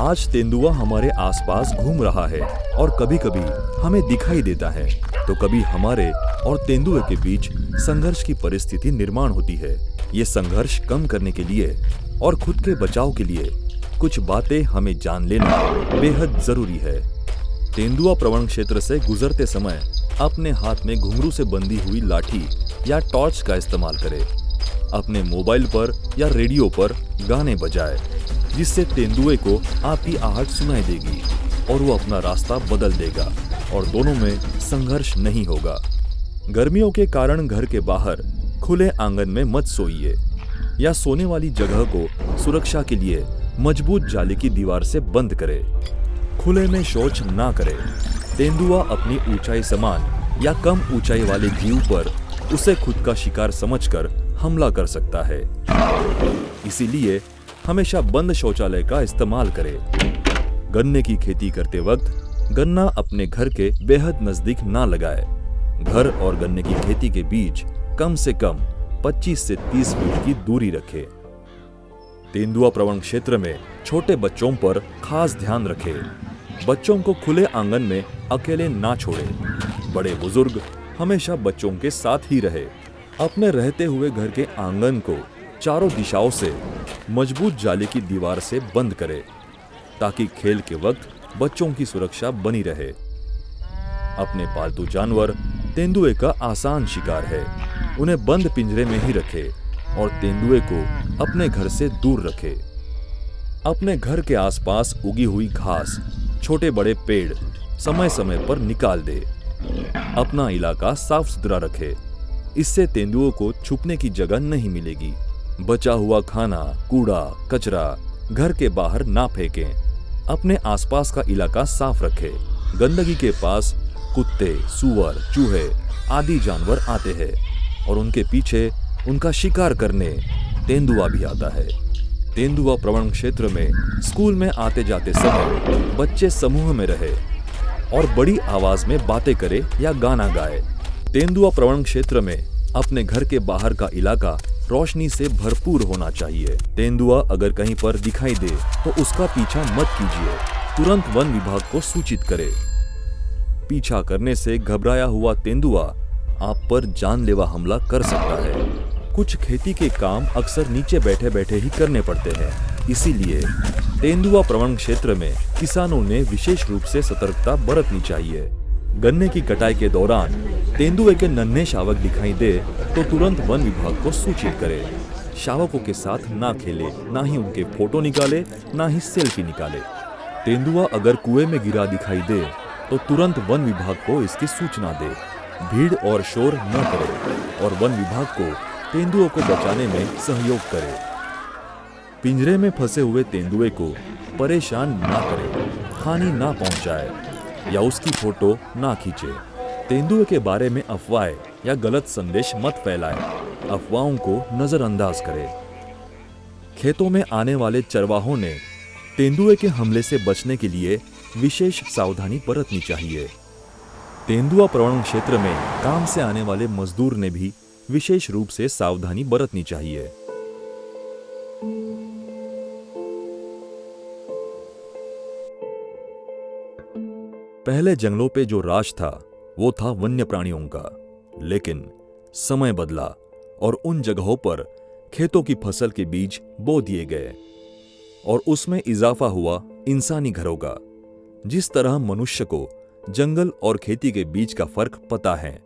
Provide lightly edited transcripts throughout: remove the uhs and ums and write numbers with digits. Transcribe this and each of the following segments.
आज तेंदुआ हमारे आसपास घूम रहा है और कभी-कभी हमें दिखाई देता है, तो कभी हमारे और तेंदुए के बीच संघर्ष की परिस्थिति निर्माण होती है। ये संघर्ष कम करने के लिए और खुद के बचाव के लिए कुछ बातें हमें जान लेना बेहद जरूरी है। तेंदुआ प्रवण क्षेत्र से गुजरते समय अपने हाथ में घुंघरू से बंधी हुई लाठी या टॉर्च का इस्तेमाल करें। अपने मोबाइल पर या रेडियो पर गाने बजाए, जिससे तेंदुए को आपकी आहट सुनाई देगी और वो अपना रास्ता बदल देगा और दोनों में संघर्ष नहीं होगा। गर्मियों के कारण घर के बाहर खुले आंगन में मत सोइए या सोने वाली जगह को सुरक्षा के लिए मजबूत जाली की दीवार से बंद करें। खुले में शौच ना करें। तेंदुआ अपनी ऊंचाई समान या कम ऊंचाई वाले जीव पर उसे खुद का शिकार समझकर हमला कर सकता है। इसीलिए हमेशा बंद शौचालय का इस्तेमाल करें। गन्ने की खेती करते वक्त गन्ना अपने घर के बेहद नजदीक ना लगाए। घर और गन्ने की खेती के बीच कम से कम 25 से 30 फीट की दूरी रखें। तेंदुआ प्रवण क्षेत्र में छोटे बच्चों पर खास ध्यान रखें। बच्चों को खुले आंगन में अकेले ना छोड़ें। बड़े बुजुर्ग हमेशा बच्चों के साथ ही रहे। अपने रहते हुए घर के आंगन को चारों दिशाओं से मजबूत जाली की दीवार से बंद करें, ताकि खेल के वक्त बच्चों की सुरक्षा बनी रहे। अपने पालतू जानवर तेंदुए का आसान शिकार है। उन्हें बंद पिंजरे में ही रखें और तेंदुए को अपने घर से दूर रखें। अपने घर के आसपास उगी हुई घास, छोटे बड़े पेड़ समय समय पर निकाल दे। अपना इलाका साफ सुथरा रखे। इससे तेंदुओं को छुपने की जगह नहीं मिलेगी। बचा हुआ खाना, कूड़ा, कचरा घर के बाहर ना फेंकें। अपने आसपास का इलाका साफ रखें। गंदगी के पास कुत्ते, सुअर, चूहे आदि जानवर आते हैं और उनके पीछे उनका शिकार करने तेंदुआ भी आता है। तेंदुआ प्रवण क्षेत्र में स्कूल में आते जाते समय बच्चे समूह में रहे और बड़ी आवाज में बातें करे या गाना गाए। तेंदुआ प्रवण क्षेत्र में अपने घर के बाहर का इलाका रोशनी से भरपूर होना चाहिए। तेंदुआ अगर कहीं पर दिखाई दे तो उसका पीछा मत कीजिए। तुरंत वन विभाग को सूचित करें। पीछा करने से घबराया हुआ तेंदुआ आप पर जानलेवा हमला कर सकता है। कुछ खेती के काम अक्सर नीचे बैठे बैठे ही करने पड़ते हैं। इसीलिए तेंदुआ प्रवण क्षेत्र में किसानों ने विशेष रूप से सतर्कता बरतनी चाहिए। गन्ने की कटाई के दौरान तेंदुए के नन्हे शावक दिखाई दे तो तुरंत वन विभाग को सूचित करें। शावकों के साथ ना खेले, ना ही उनके फोटो निकाले, ना ही सेल्फी निकाले। तेंदुआ अगर कुएं में गिरा दिखाई दे तो तुरंत वन विभाग को इसकी सूचना दे। भीड़ और शोर न करे और वन विभाग को तेंदुओं को बचाने में सहयोग करे। पिंजरे में फंसे हुए तेंदुए को परेशान ना करे, हानि ना पहुंचाए या उसकी फोटो ना खींचे। तेंदुए के बारे में अफवाहें या गलत संदेश मत फैलाएं। अफवाहों को नजरअंदाज करें। खेतों में आने वाले चरवाहों ने तेंदुए के हमले से बचने के लिए विशेष सावधानी बरतनी चाहिए। तेंदुआ प्रवण क्षेत्र में काम से आने वाले मजदूर ने भी विशेष रूप से सावधानी बरतनी चाहिए। पहले जंगलों पे जो राज था वो था वन्य प्राणियों का, लेकिन समय बदला और उन जगहों पर खेतों की फसल के बीज बो दिए गए और उसमें इजाफा हुआ इंसानी घरों का। जिस तरह मनुष्य को जंगल और खेती के बीच का फर्क पता है,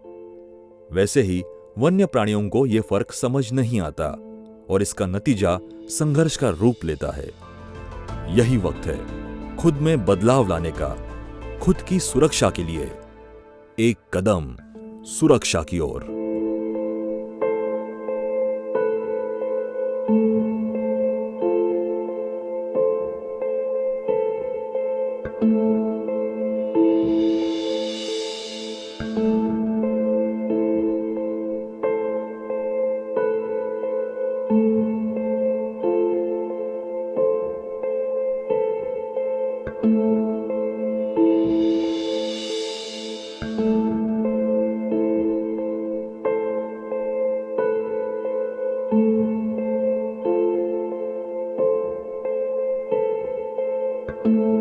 वैसे ही वन्य प्राणियों को यह फर्क समझ नहीं आता और इसका नतीजा संघर्ष का रूप लेता है। यही वक्त है खुद में बदलाव लाने का, खुद की सुरक्षा के लिए एक कदम सुरक्षा की ओर। है।